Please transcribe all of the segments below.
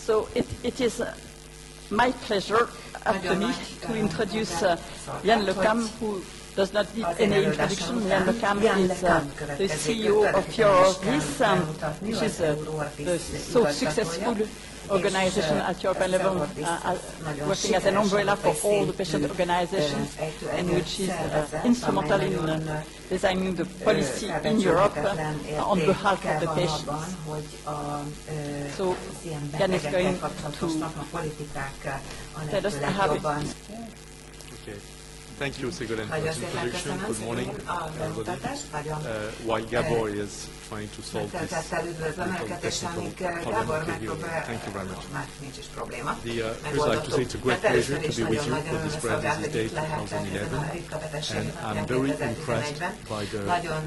So it is my pleasure after me to introduce Yann Le Cam, who does not need any introduction. Yann Le Cam is the CEO of Your This, which is the so successful organization at European level, working as an umbrella for all the patient organizations, and which is instrumental in designing the policy in Europe on behalf of the patients. So Yann is going to tell us how it is. Okay. Thank you, Ségolène, for this introduction. Good morning, everybody. While Gabor is trying to solve this technical problem, thank you very much. First, I'd like to say it's a great pleasure to be with you for this Rare Disease Day 2011. And I'm very impressed by the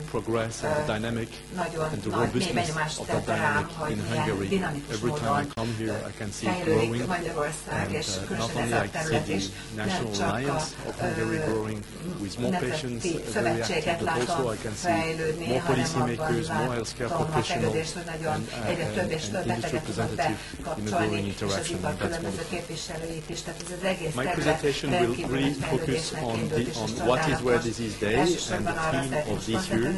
progress and the dynamic and the robustness of that dynamic in Hungary. Every time I come here, I can see it growing. And not only I see the National Alliance of Hungary growing with more patients very active, but also I can see more policymakers, more healthcare professionals, and industry representatives in a growing interaction, and that's wonderful. My presentation will really focus on what is Rare Disease Day and the theme of this year,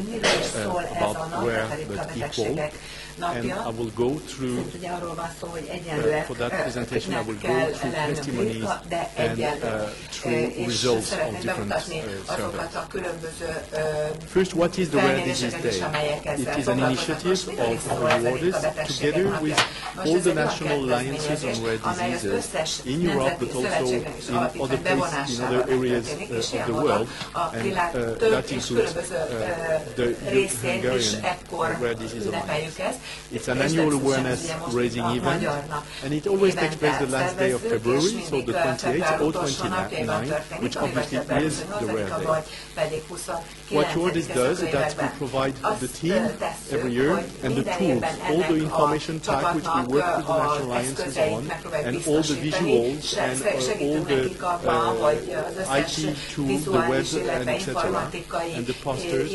about rare but equal. And I will go through, for that presentation, I will go through testimonies and through results of different surveys. First, what is the Rare Disease Day? It is an initiative of awarders together with all the national alliances on rare diseases in Europe, but also in other places, in other areas of the world, and that includes the Hungarian Rare Disease Alliance. It's an annual awareness-raising event, and it always takes place the last day of February, so the 28th or 29th, which obviously is the Rare Day. What Yourdis does is that we provide the team every year and the tools, all the information pack which we work with the national alliances on, and all the visuals and all the IT tools, the web, and etc., and the posters.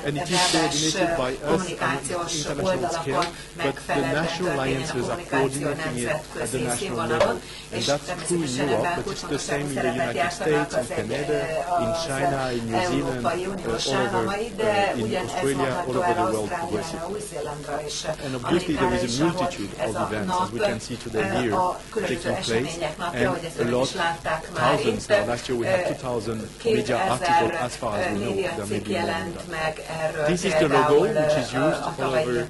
And it is coordinated by us on an international scale, but the national alliances are coordinating it at the national level. And that's true in Europe, but it's the same in the United States, in Canada, in China, in New Zealand, all over, in Australia, all over the world progressively. And obviously there is a multitude of events, as we can see today here, taking place, and a lot, thousands. Now, last year we had 2,000 media articles, as far as we know. There may be more than that. This is the logo which is used all over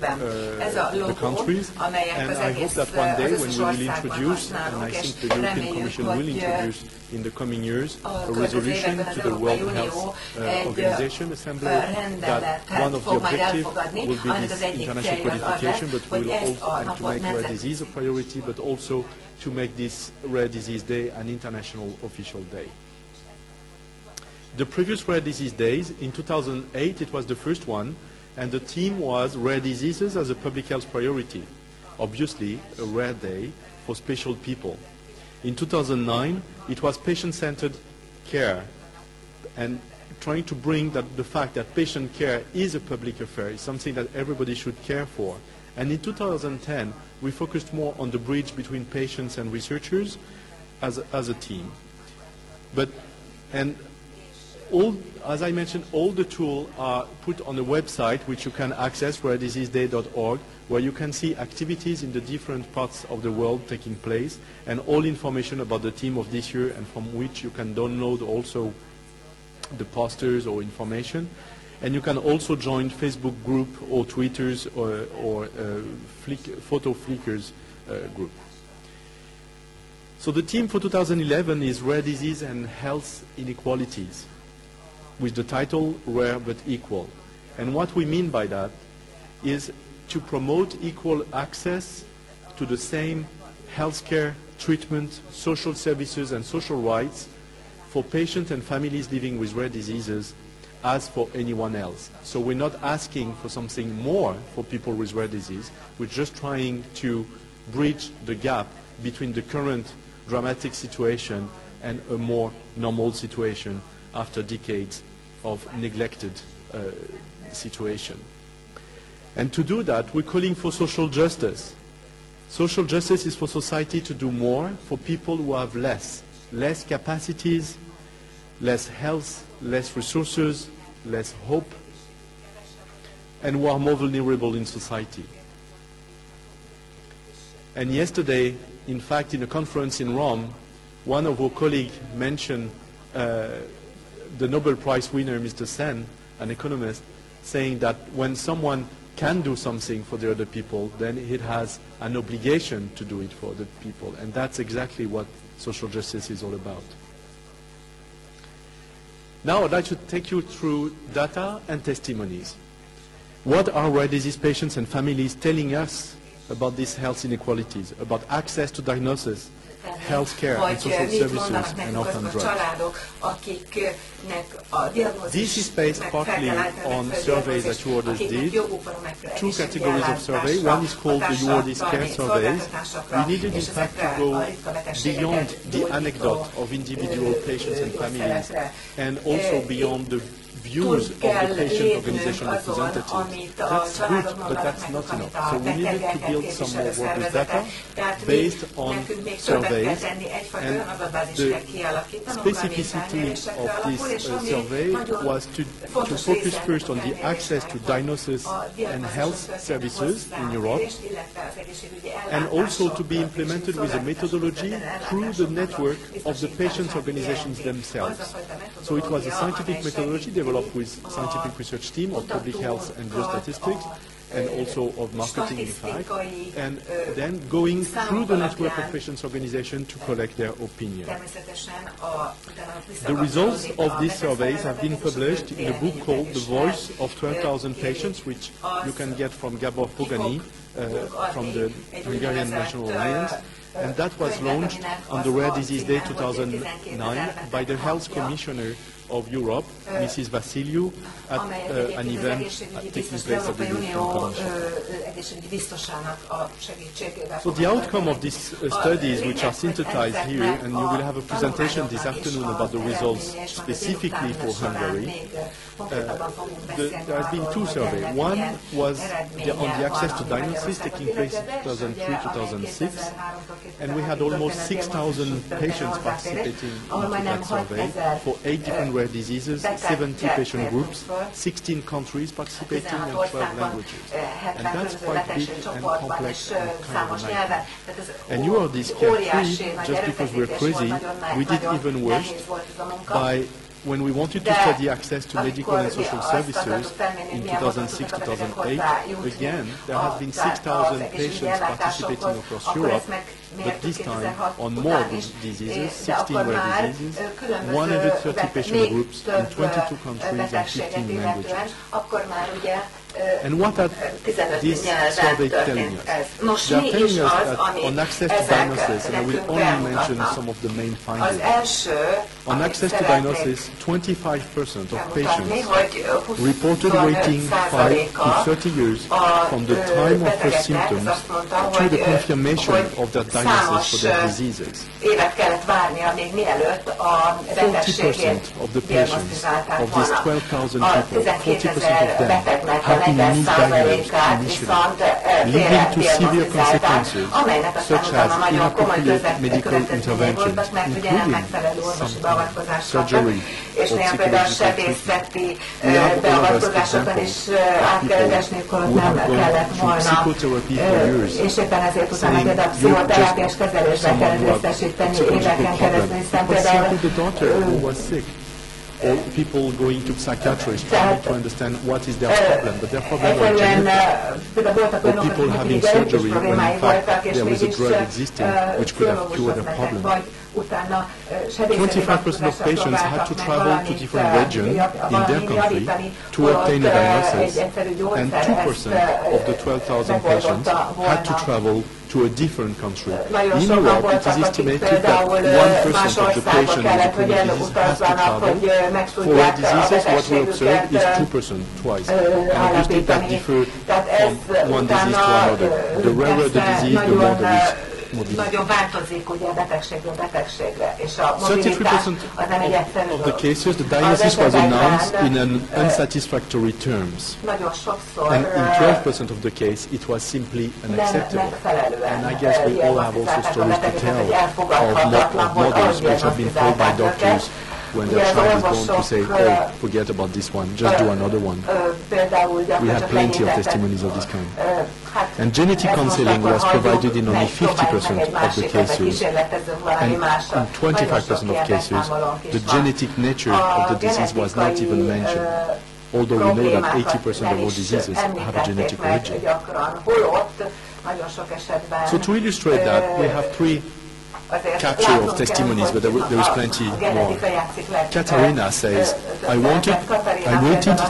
the countries, and I hope that one day when we will introduce, and I think the European Commission will introduce in the coming years, a resolution to the World Health Organization Assembly, that one of the objectives will be this international qualification, but we will also to make rare disease a priority, but also to make this Rare Disease Day an international official day. The previous Rare Disease Days, in 2008, it was the first one, and the theme was Rare Diseases as a Public Health Priority. Obviously, a rare day for special people. In 2009, it was patient-centered care, and trying to bring the fact that patient care is a public affair, is something that everybody should care for. And in 2010, we focused more on the bridge between patients and researchers as a team. As I mentioned, all the tools are put on the website, which you can access, rarediseaseday.org, where you can see activities in the different parts of the world taking place, and all information about the theme of this year, and from which you can download also the posters or information. And you can also join Facebook group or Twitters or photo Flickrs group. So the theme for 2011 is Rare Disease and Health Inequalities, with the title Rare but Equal. And what we mean by that is to promote equal access to the same healthcare, treatment, social services and social rights for patients and families living with rare diseases as for anyone else. So we're not asking for something more for people with rare disease, we're just trying to bridge the gap between the current dramatic situation and a more normal situation after decades of neglected situation. And to do that, we're calling for social justice. Social justice is for society to do more for people who have less capacities, less health, less resources, less hope, and who are more vulnerable in society. And yesterday, in fact, in a conference in Rome, one of our colleagues mentioned the Nobel Prize winner, Mr. Sen, an economist, saying that when someone can do something for the other people, then it has an obligation to do it for other people. And that's exactly what social justice is all about. Now I'd like to take you through data and testimonies. What are rare disease patients and families telling us about these health inequalities, about access to diagnosis, health care and social services, and orphan drugs? This is based partly on surveys that UORDIS did. Two categories of survey. One is called the UORDIS Care Surveys. We needed, in fact, to go beyond the anecdote of individual patients and families, and also beyond the views of the patient organization representatives. That's good, but that's not enough. So we needed to build some more work with data based on surveys, and the specificity of this survey was to focus first on the access to diagnosis and health services in Europe, and also to be implemented with a methodology through the network of the patient organizations themselves. So it was a scientific methodology developed with scientific research team of public health and biostatistics, and also of marketing, in fact, and then going through the network of patients' organizations to collect their opinion. The results of these surveys have been published in a book called The Voice of 12,000 Patients, which you can get from Gabor Pogani, from the Hungarian National Alliance, and that was launched on the Rare Disease Day 2009 by the Health Commissioner of Europe, Mrs. Vassiliou, at an event taking place at the European Commission. So the outcome of these studies, which are synthesized here, and you will have a presentation this afternoon about the results specifically for Hungary. There has been two surveys. One was on the access to diagnosis taking place in 2003-2006, and we had almost 6,000 patients participating in that survey for 8 different rare diseases, 70 patient groups, 16 countries participating, and 12 languages. And that's quite big and complex and kind of a nightmare. And UORDIS Care-Free, just because we're crazy, we did even worse by when we wanted to study access to medical and social services in 2006-2008, again, there have been 6,000 patients participating across Europe, but this time on more diseases, 16 rare diseases, 130 patient groups in 22 countries and 15 languages. And what are these surveys telling us? They are telling us that on access to diagnosis, and I will only mention some of the main findings. On access to diagnosis, 25% of patients reported waiting 5 to 30 years from the time of first symptoms to the confirmation of their diagnosis for their diseases. 40% of the patients of these 12,000 people, 40% of them have been misdiagnosed initially, leading to severe consequences such as inappropriate medical interventions, including sometimes surgery or psychological treatment. We have all of us examples of people who have gone through psychotherapy for years, saying you're just someone who has psychological problems. It was simply the daughter who was sick. Or people going to psychiatrists trying to understand what is their problem, but their problem was genetic. Or people having surgery when in fact there was a drug existing which could have cured their problem. 25% of patients had to travel to different regions in their country to obtain a diagnosis, and 2% of the 12,000 patients had to travel to a different country. In Europe, it is estimated that 1% of the patients with a chronic disease has to travel. For rare diseases, what we observe is 2%, twice. And obviously that differs from one disease to another. The rarer the disease, the more there is mobility. Nagyon változik ugye betegségről betegségre, és a 33% mobilitás az nem egy egyszerű of the dolog. cases, the diagnosis was announced in an unsatisfactory terms. Nagyon sokszor And in 12% of the case, it was simply unacceptable. And I guess we all have also stories to tell of mothers which have been told by doctors when their child is born to say, oh, forget about this one, just do another one. We have plenty of testimonies of this kind. And genetic counseling was provided in only 50% of the cases, and in 25% of cases, the genetic nature of the disease was not even mentioned, although we know that 80% of all diseases have a genetic origin. So to illustrate that, we have three capture of testimonies, but there is plenty more. Katarina says, I waited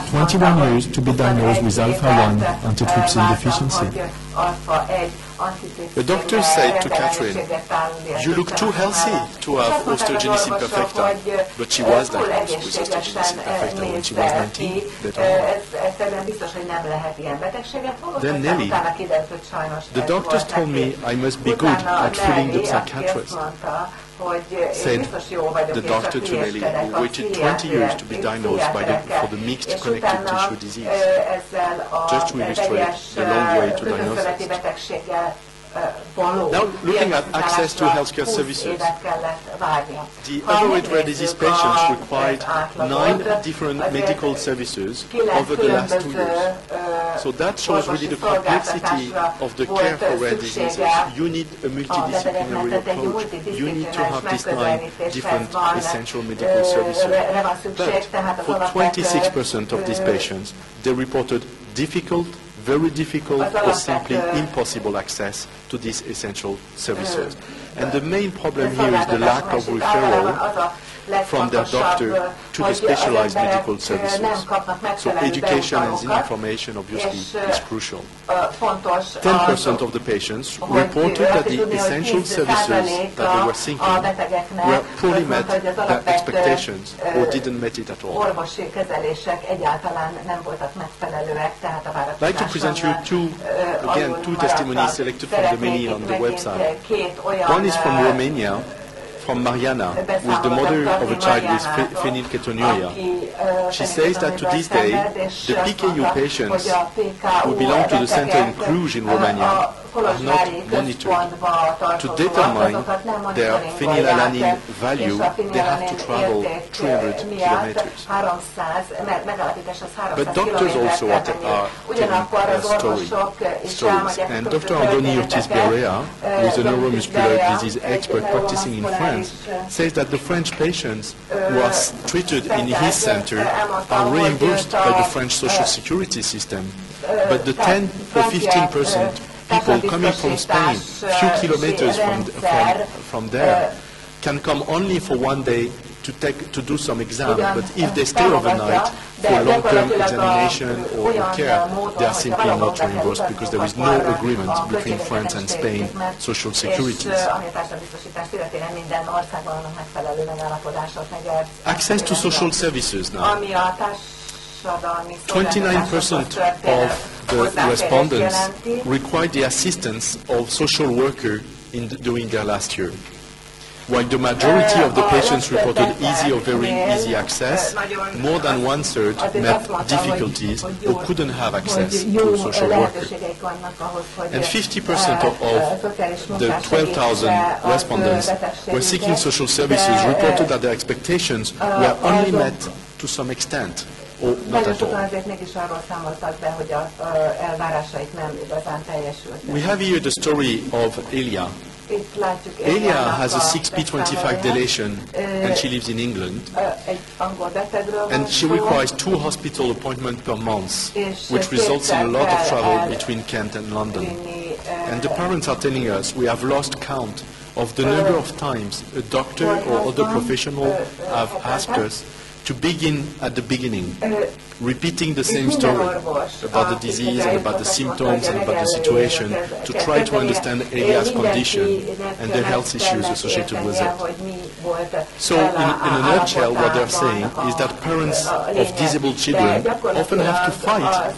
21 years to be diagnosed with alpha-1 antitrypsin deficiency. The doctor said to Catherine, you look too healthy to have osteogenesis imperfecta, but she was diagnosed with osteogenesis imperfecta when she was 19. Then Nelly, the doctors told me I must be good at fooling the psychiatrist. Said the doctor to Nelly, who waited 20 years to be diagnosed for the mixed connective tissue disease. Just to illustrate the long way to diagnosis. Now, looking at access to healthcare services, the overweight rare disease patients required 9 different medical services over the last 2 years. So that shows really the complexity of the care for rare diseases. You need a multidisciplinary approach. You need to have these 9 different essential medical services. But for 26% of these patients, they reported very difficult or simply impossible access to these essential services. And the main problem here is the lack of referral from their doctor to the specialized medical services. So education and information obviously is crucial. 10% of the patients reported that the essential services that they were seeking were poorly met their expectations or didn't meet it at all. I'd like to present you two testimonies selected from the many on the website. One is from Romania, from Mariana, who is the mother of a child with phenylketonuria. She says that to this day, the PKU patients who belong to the center in Cluj in Romania are not monitored. To determine their phenylalanine value, they have to travel 300 kilometers. But doctors also are telling stories. And Dr. Andoni Ortiz-Berea, who is a neuromuscular disease expert practicing in France, says that the French patients who are treated in his center are reimbursed by the French social security system. But the 10 or 15% people coming from Spain, few kilometers from there, can come only for one day to do some exam, but if they stay overnight for long-term examination or care, they are simply not reimbursed because there is no agreement between France and Spain social securities. Access to social services now. 29% of the respondents required the assistance of social worker during their last year. While the majority of the patients reported easy or very easy access, more than one-third met difficulties or couldn't have access to a social worker. And 50% of the 12,000 respondents who were seeking social services reported that their expectations were only met to some extent, or not at all. We have here the story of Elia. Elia has a 6p25 deletion and she lives in England. And she requires 2 hospital appointments per month, which results in a lot of travel between Kent and London. And the parents are telling us we have lost count of the number of times a doctor or other professional have asked us to begin at the beginning, repeating the same story about the disease and about the symptoms and about the situation, to try to understand Elia's condition and the health issues associated with it. So, in a nutshell, what they're saying is that parents of disabled children often have to fight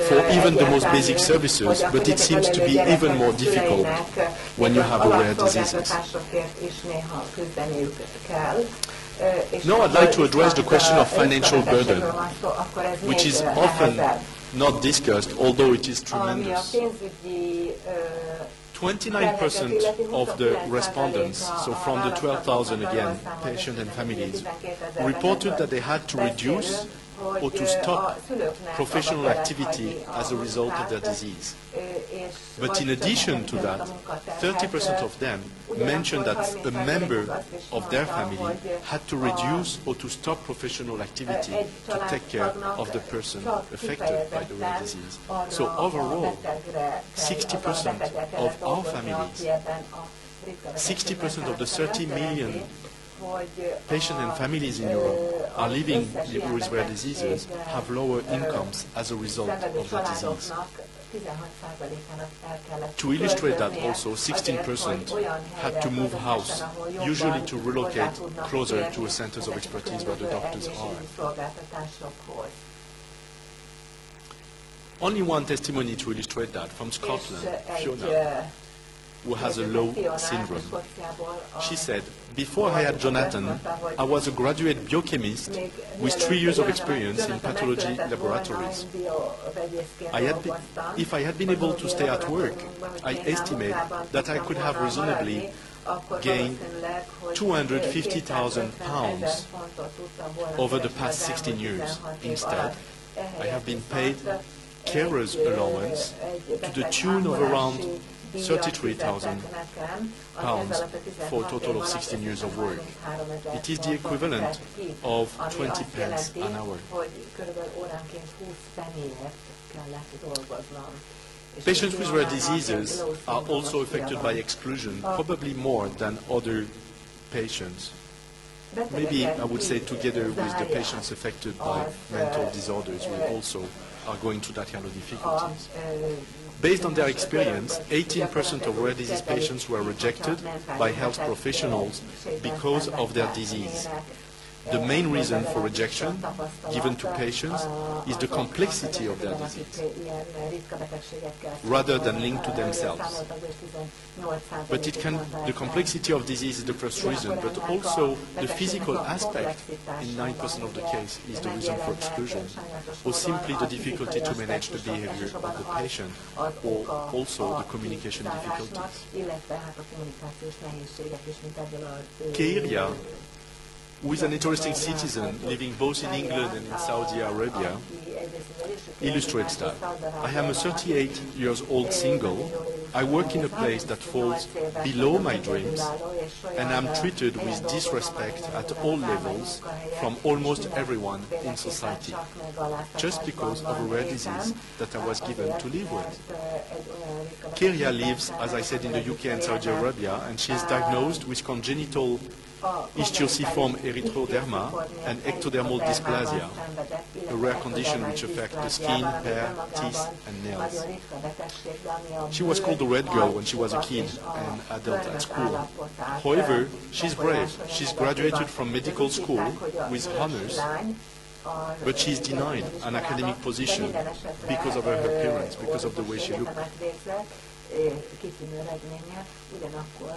for even the most basic services, but it seems to be even more difficult when you have rare diseases. Now I'd like to address the question of financial burden, which is often not discussed, although it is tremendous. 29% of the respondents, so from the 12,000 again, patients and families, reported that they had to reduce or to stop professional activity as a result of their disease. But in addition to that, 30% of them mentioned that a member of their family had to reduce or to stop professional activity to take care of the person affected by the rare disease. So overall, 60% of our families, 60% of the 30 million patients and families in Europe are living with rare diseases have lower incomes as a result of the disease. To illustrate that also, 16% had to move house, usually to relocate closer to centers of expertise where the doctors are. Only one testimony to illustrate that from Scotland, Fiona, who has a low syndrome. She said, "Before I had Jonathan, I was a graduate biochemist with 3 years of experience in pathology laboratories. If I had been able to stay at work, I estimate that I could have reasonably gained £250,000 over the past 16 years. Instead, I have been paid carer's allowance to the tune of around £33,000 for a total of 16 years of work. It is the equivalent of 20 pence an hour." Patients with rare diseases are also affected by exclusion, probably more than other patients. Maybe I would say together with the patients affected by mental disorders, we also are going through that kind of difficulties. Based on their experience, 18% of rare disease patients were rejected by health professionals because of their disease. The main reason for rejection given to patients is the complexity of their disease, rather than linked to themselves. But the complexity of disease is the first reason, but also the physical aspect in 9% of the case is the reason for exclusion, or simply the difficulty to manage the behavior of the patient, or also the communication difficulties. Keiria, who is an interesting citizen living both in England and in Saudi Arabia, illustrates that. "I am a 38-year-old single. I work in a place that falls below my dreams, and I'm treated with disrespect at all levels from almost everyone in society, just because of a rare disease that I was given to live with." Keiria lives, as I said, in the UK and Saudi Arabia, and she is diagnosed with congenital ichthyosiform erythroderma and ectodermal dysplasia, a rare condition which affects the skin, hair, teeth, and nails. She was called the red girl when she was a kid and adult at school. However, she's brave. She's graduated from medical school with honors, but she's denied an academic position because of her appearance, because of the way she looked. Kitűnő eredménye, ugyanakkor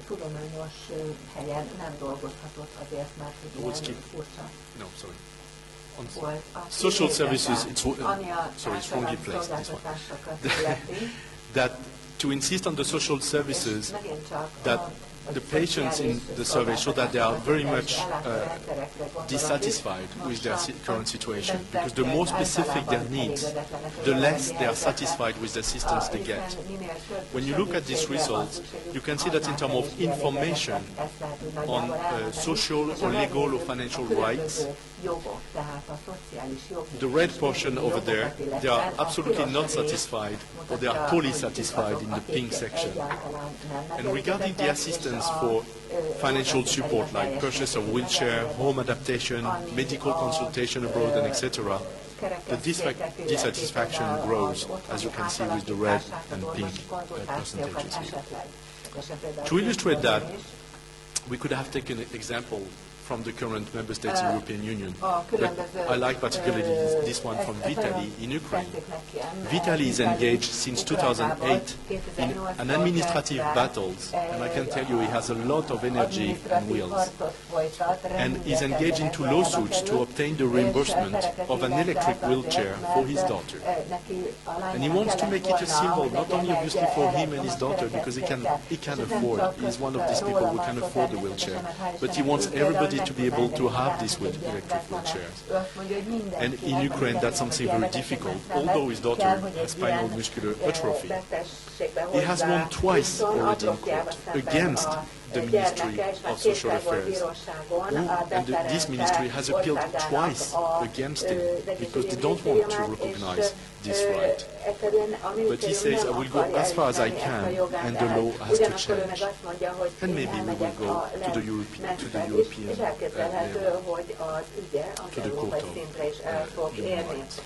tudományos helyen nem dolgozhatott azért, mert ilyen furcsa. No, sorry. On social services, it's wrongly placed, this one. That to insist on the social services, that the patients in the survey show that they are very much dissatisfied with their current situation, because the more specific their needs, the less they are satisfied with the assistance they get. When you look at these results, you can see that in terms of information on social or legal or financial rights, the red portion over there, they are absolutely not satisfied, or they are poorly satisfied in the pink section. And regarding the assistance assistance for financial support like purchase of wheelchair, home adaptation, medical consultation abroad, and etc., the dissatisfaction grows, as you can see with the red and pink percentages here. To illustrate that, we could have taken an example from the current member states in the European Union. But I like particularly this one from Vitaly in Ukraine. Vitaly is engaged since 2008 in an administrative battles, and I can tell you he has a lot of energy and wills. And is engaged into lawsuits to obtain the reimbursement of an electric wheelchair for his daughter. And he wants to make it a symbol, not only obviously for him and his daughter, because he can afford, he's one of these people who can afford the wheelchair, but he wants everybody to be able to have these electric wheelchairs. And in Ukraine, that's something very difficult. Although his daughter has spinal muscular atrophy, he has won twice already in court against the Ministry of Social Affairs. And this ministry has appealed twice against him because they don't want to recognize this right. But he says, I will go as far as I can, and the law has to change. And maybe we will go to the European level, to the Court of Human Rights.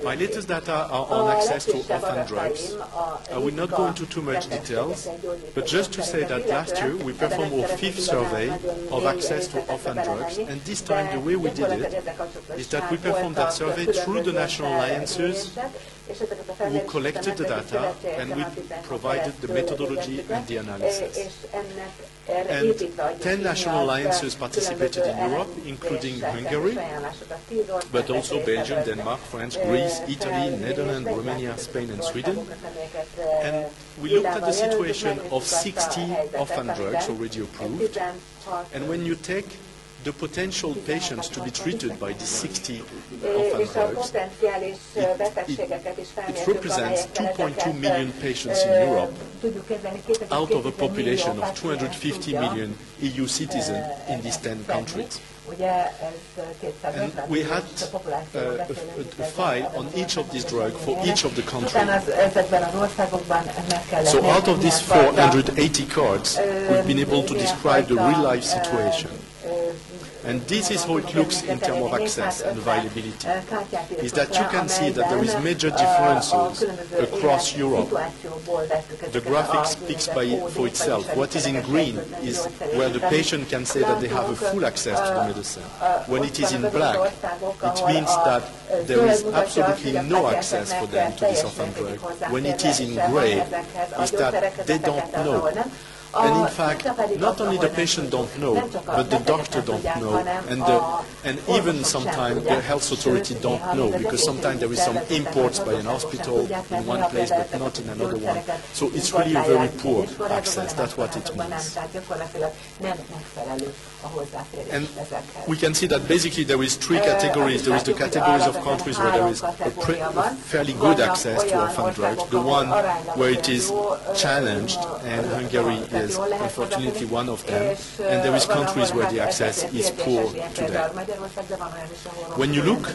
My latest data are on access to orphan drugs. I will not go into too much details, but just to say that last year we performed our 5th survey of access to orphan drugs, and this time the way we did it is that we performed that survey through the national alliances who collected the data, and we provided the methodology and the analysis. And 10 national alliances participated in Europe, including Hungary, but also Belgium, Denmark, France, Greece, Italy, Netherlands, Romania, Spain, and Sweden. And we looked at the situation of 60 orphan drugs already approved. And when you take the potential patients to be treated by these 60 orphan drugs, it represents 2.2 million patients in Europe out of a population of 250 million EU citizens in these 10 countries. And we had a file on each of these drugs for each of the countries. So out of these 480 cards, we've been able to describe the real-life situation. And this is how it looks in terms of access and availability, is that you can see that there is major differences across Europe. The graphic speaks for itself. What is in green is where the patient can say that they have a full access to the medicine. When it is in black, it means that there is absolutely no access for them to this orphan drug. When it is in gray, is that they don't know. And in fact, not only the patient don't know, but the doctor don't know, and even sometimes the health authority don't know, because sometimes there is some imports by an hospital in one place but not in another one. So it's really a very poor access. That's what it means. And we can see that basically there is 3 categories. There is the categories of countries where there is a fairly good access to orphan drugs, the one where it is challenged, and Hungary is unfortunately one of them, and there is countries where the access is poor today. When you look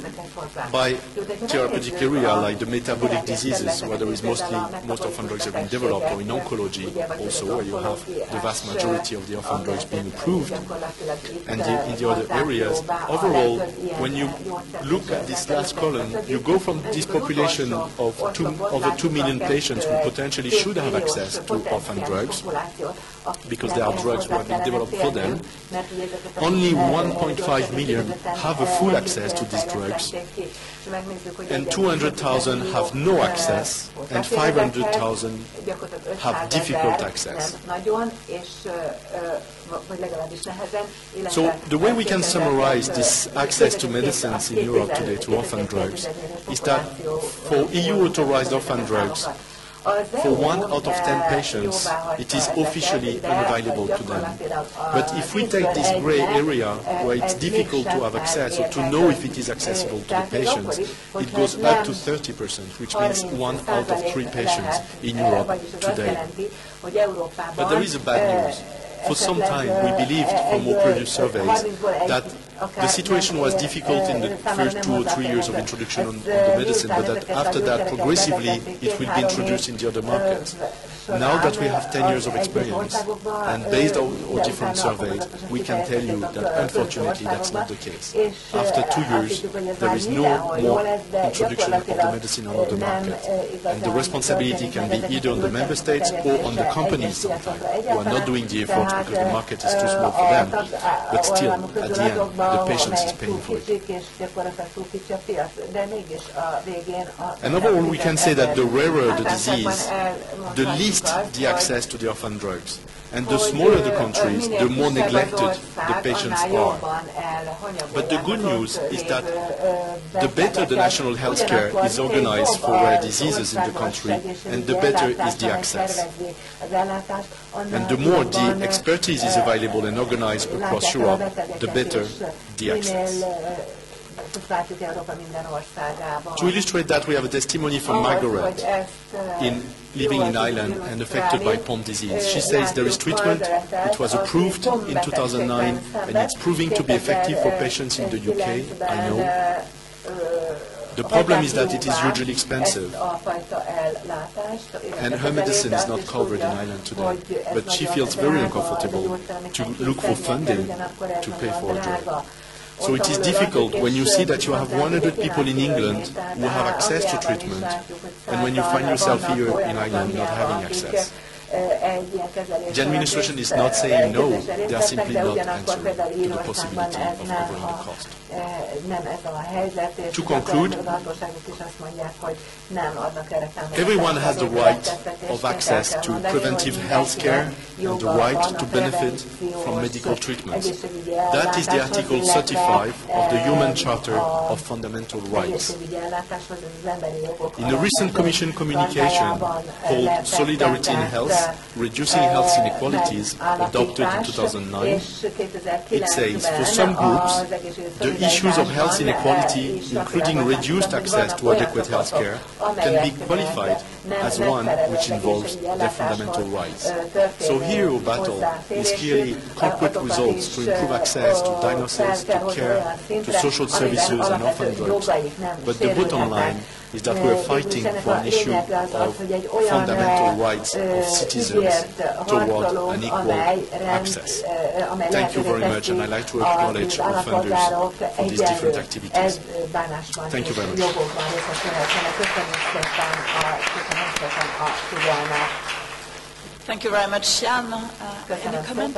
by therapeutic area, like the metabolic diseases, where there is most orphan drugs have been developed, or in oncology also, where you have the vast majority of the orphan drugs being approved, and in the other areas, overall, when you look at this last column, you go from this population of over 2 million patients who potentially should have access to orphan drugs, because there are drugs that have been developed for them. Only 1.5 million have a full access to these drugs, and 200,000 have no access, and 500,000 have difficult access. So the way we can summarize this access to medicines in Europe today to orphan drugs is that for EU-authorized orphan drugs, for 1 out of 10 patients, it is officially unavailable to them. But if we take this grey area where it's difficult to have access or to know if it is accessible to the patients, it goes up to 30%, which means 1 out of 3 patients in Europe today. But there is a bad news. For some time, we believed from our previous surveys that the situation was difficult in the first 2 or 3 years of introduction on the medicine, but that after that, progressively, it will be introduced in the other markets. Now that we have 10 years of experience, and based on our different surveys, we can tell you that unfortunately that's not the case. After 2 years, there is no more introduction of the medicine on other markets. And the responsibility can be either on the member states or on the companies sometimes, who are not doing the efforts because the market is too small for them. But still, at the end, the patient is paying for it. And overall, we can say that the rarer the disease, the least the access to the orphan drugs. And the smaller the countries, the more neglected the patients are. But the good news is that the better the national health care is organized for rare diseases in the country, and the better is the access. And the more the expertise is available and organized across Europe, the better the access. To illustrate that, we have a testimony from Margaret, living in Ireland and affected by Pompe disease. She says there is treatment, it was approved in 2009, and it's proving to be effective for patients in the UK, I know. The problem is that it is hugely expensive, and her medicine is not covered in Ireland today, but she feels very uncomfortable to look for funding to pay for a drug. So it is difficult when you see that you have 100 people in England who have access to treatment, and when you find yourself here in Ireland not having access. The administration is not saying no, they are simply not answering to the possibility of covering the cost. To conclude, everyone has the right of access to preventive health care and the right to benefit from medical treatments. That is the Article 35 of the Human Charter of Fundamental Rights. In a recent Commission communication called Solidarity in Health, Reducing Health Inequalities, adopted in 2009, it says, for some groups, the issues of health inequality, including reduced access to adequate health care, can be qualified as one which involves their fundamental rights. So here our battle is clearly concrete results to improve access to diagnosis, to care, to social services and orphan drugs. But the bottom line is that we are fighting for an issue of fundamental rights of citizens toward an equal access. Thank you very much, and I'd like to acknowledge our funders for these different activities. Thank you very much. Thank you very much, Yann. Any comment?